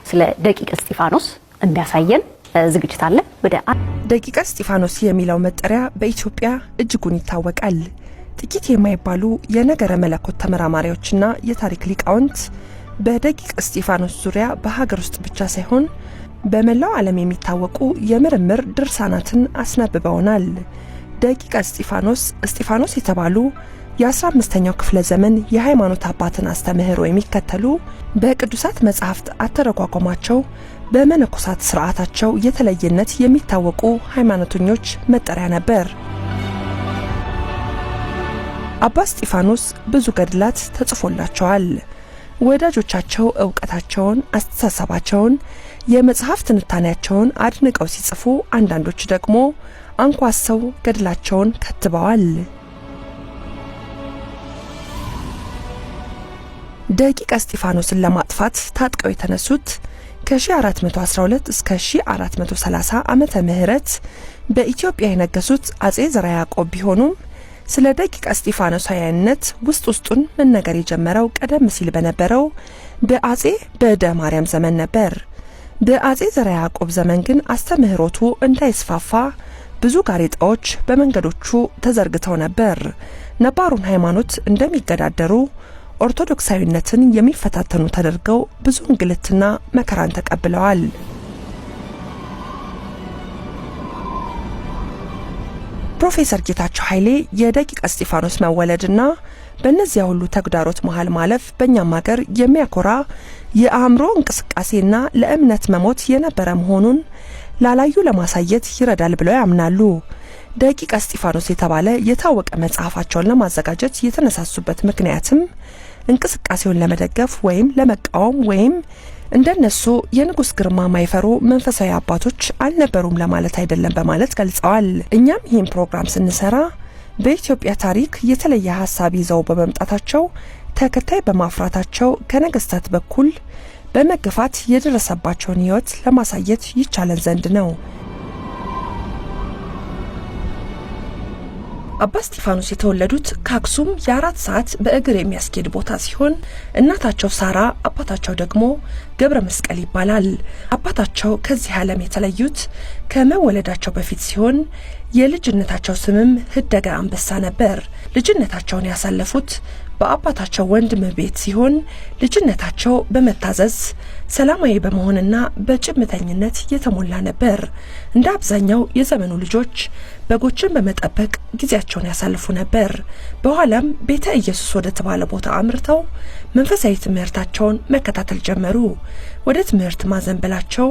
ስለ ደቂቀ እስጢፋኖስ እንዲያሳየን ዝግጅት አለ። ወደ ደቂቀ እስጢፋኖስ የሚለው መጠሪያ በኢትዮጵያ እጅጉን ይታወቃል። ጥቂት የማይባሉ የነገረ መለኮት ተመራማሪዎችና የታሪክ ሊቃውንት በደቂቀ እስጢፋኖስ ዙሪያ በሀገር ውስጥ ብቻ ሳይሆን በመላው ዓለም የሚታወቁ የምርምር ድርሳናትን አስነብበውናል። ደቂቀ እስጢፋኖስ የተባሉ የ15ኛው ክፍለ ዘመን የሃይማኖት አባትን አስተምህሮ የሚከተሉ በቅዱሳት መጻሕፍት አተረጓጓማቸው በመነኮሳት ሥርዓታቸው የተለየነት የሚታወቁ ሃይማኖተኞች መጠሪያ ነበር። አባ እስጢፋኖስ ብዙ ገድላት ተጽፎላቸዋል። ወዳጆቻቸው ዕውቀታቸውን፣ አስተሳሰባቸውን፣ የመጽሐፍ ትንታኔያቸውን አድንቀው ሲጽፉ፣ አንዳንዶች ደግሞ አንኳሰው ገድላቸውን ከትበዋል። ደቂቀ እስጢፋኖስን ለማጥፋት ታጥቀው የተነሱት ከ1412 እስከ 1430 ዓመተ ምህረት በኢትዮጵያ የነገሱት አጼ ዘርዓ ያዕቆብ ቢሆኑም ስለ ደቂቀ እስጢፋኖሳውያንነት ውስጡን መነገር የጀመረው ቀደም ሲል በነበረው በአጼ በዕደ ማርያም ዘመን ነበር። በአጼ ዘርዓ ያዕቆብ ዘመን ግን አስተምህሮቱ እንዳይስፋፋ ብዙ ጋሬጣዎች በመንገዶቹ ተዘርግተው ነበር። ነባሩን ሃይማኖት እንደሚገዳደሩ ኦርቶዶክሳዊነትን የሚፈታተኑ ተደርገው ብዙ እንግልትና መከራን ተቀብለዋል። ፕሮፌሰር ጌታቸው ኃይሌ የደቂቀ እስጢፋኖስ መወለድና በእነዚያ ሁሉ ተግዳሮት መሃል ማለፍ በእኛም ሀገር የሚያኮራ የአእምሮ እንቅስቃሴና ለእምነት መሞት የነበረ መሆኑን ላላዩ ለማሳየት ይረዳል ብለው ያምናሉ። ደቂቀ እስጢፋኖስ የተባለ የታወቀ መጽሐፋቸውን ለማዘጋጀት የተነሳሱበት ምክንያትም እንቅስቃሴውን ለመደገፍ ወይም ለመቃወም ወይም እንደነሱ የንጉስ ግርማ ማይፈሩ መንፈሳዊ አባቶች አልነበሩም ለማለት አይደለም በማለት ገልጸዋል። እኛም ይህን ፕሮግራም ስንሰራ በኢትዮጵያ ታሪክ የተለየ ሐሳብ ይዘው በመምጣታቸው ተከታይ በማፍራታቸው ከነገስታት በኩል በመገፋት የደረሰባቸውን ሕይወት ለማሳየት ይቻለን ዘንድ ነው። አባ እስጢፋኖስ የተወለዱት ከአክሱም የ4 ሰዓት በእግር የሚያስኬድ ቦታ ሲሆን እናታቸው ሳራ፣ አባታቸው ደግሞ ገብረ መስቀል ይባላል። አባታቸው ከዚህ ዓለም የተለዩት ከመወለዳቸው በፊት ሲሆን የልጅነታቸው ስምም ህደገ አንበሳ ነበር። ልጅነታቸውን ያሳለፉት በአባታቸው ወንድም ቤት ሲሆን ልጅነታቸው በመታዘዝ ሰላማዊ በመሆንና በጭምተኝነት የተሞላ ነበር። እንደ አብዛኛው የዘመኑ ልጆች በጎችን በመጠበቅ ጊዜያቸውን ያሳልፉ ነበር። በኋላም ቤተ ኢየሱስ ወደ ተባለ ቦታ አምርተው መንፈሳዊ ትምህርታቸውን መከታተል ጀመሩ። ወደ ትምህርት ማዘንበላቸው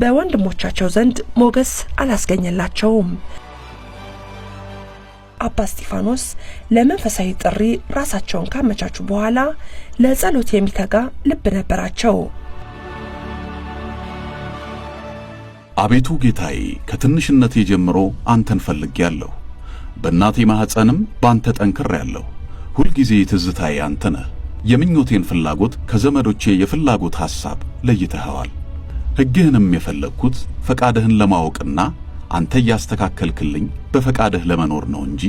በወንድሞቻቸው ዘንድ ሞገስ አላስገኘላቸውም። አባ እስጢፋኖስ ለመንፈሳዊ ጥሪ ራሳቸውን ካመቻቹ በኋላ ለጸሎት የሚተጋ ልብ ነበራቸው። አቤቱ ጌታዬ፣ ከትንሽነቴ ጀምሮ አንተን ፈልጌያለሁ። በእናቴ ማህፀንም ባንተ ጠንክሬያለሁ። ሁልጊዜ ትዝታዬ አንተ ነህ። የምኞቴን ፍላጎት ከዘመዶቼ የፍላጎት ሐሳብ ለይተኸዋል። ሕግህንም የፈለግኩት ፈቃድህን ለማወቅና አንተ ያስተካከልክልኝ በፈቃድህ ለመኖር ነው እንጂ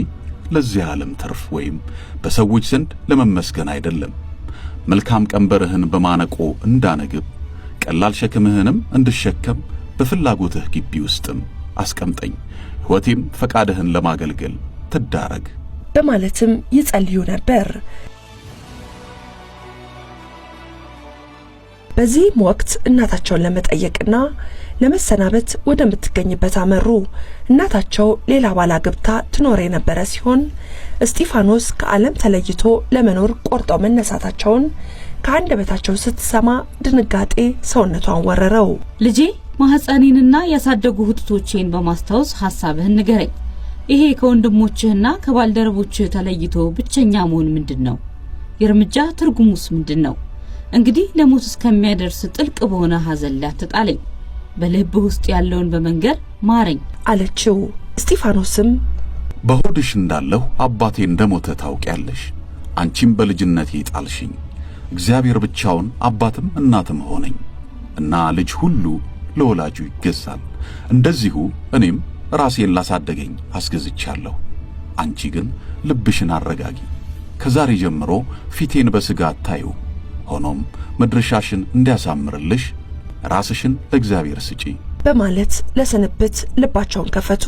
ለዚህ ዓለም ትርፍ ወይም በሰዎች ዘንድ ለመመስገን አይደለም። መልካም ቀንበርህን በማነቆ እንዳነግብ ቀላል ሸክምህንም እንድሸከም በፍላጎትህ ግቢ ውስጥም አስቀምጠኝ። ሕይወቴም ፈቃድህን ለማገልገል ትዳረግ በማለትም ይጸልዩ ነበር። በዚህም ወቅት እናታቸውን ለመጠየቅና ለመሰናበት ወደምትገኝበት አመሩ። እናታቸው ሌላ ባል አግብታ ትኖር የነበረ ሲሆን እስጢፋኖስ ከዓለም ተለይቶ ለመኖር ቆርጠው መነሳታቸውን ከአንደበታቸው ስትሰማ ድንጋጤ ሰውነቷን ወረረው። ልጄ፣ ማህፀኔንና ያሳደጉ እህቶቼን በማስታወስ ሐሳብህን ንገረኝ። ይሄ ከወንድሞችህና ከባልደረቦችህ ተለይቶ ብቸኛ መሆን ምንድነው? የእርምጃ ትርጉሙስ ምንድነው? እንግዲህ ለሞት እስከሚያደርስ ጥልቅ በሆነ ሐዘን ላይ አትጣለኝ። በልብህ ውስጥ ያለውን በመንገር ማረኝ አለችው። እስጢፋኖስም በሆድሽ እንዳለሁ አባቴ እንደሞተ ታውቂያለሽ። አንቺም በልጅነቴ ጣልሽኝ። እግዚአብሔር ብቻውን አባትም እናትም ሆነኝ እና ልጅ ሁሉ ለወላጁ ይገዛል። እንደዚሁ እኔም ራሴን ላሳደገኝ አስገዝቻለሁ። አንቺ ግን ልብሽን አረጋጊ። ከዛሬ ጀምሮ ፊቴን በሥጋ አታዩ። ሆኖም መድረሻሽን እንዲያሳምርልሽ ራስሽን ለእግዚአብሔር ስጪ በማለት ለስንብት ልባቸውን ከፈቱ።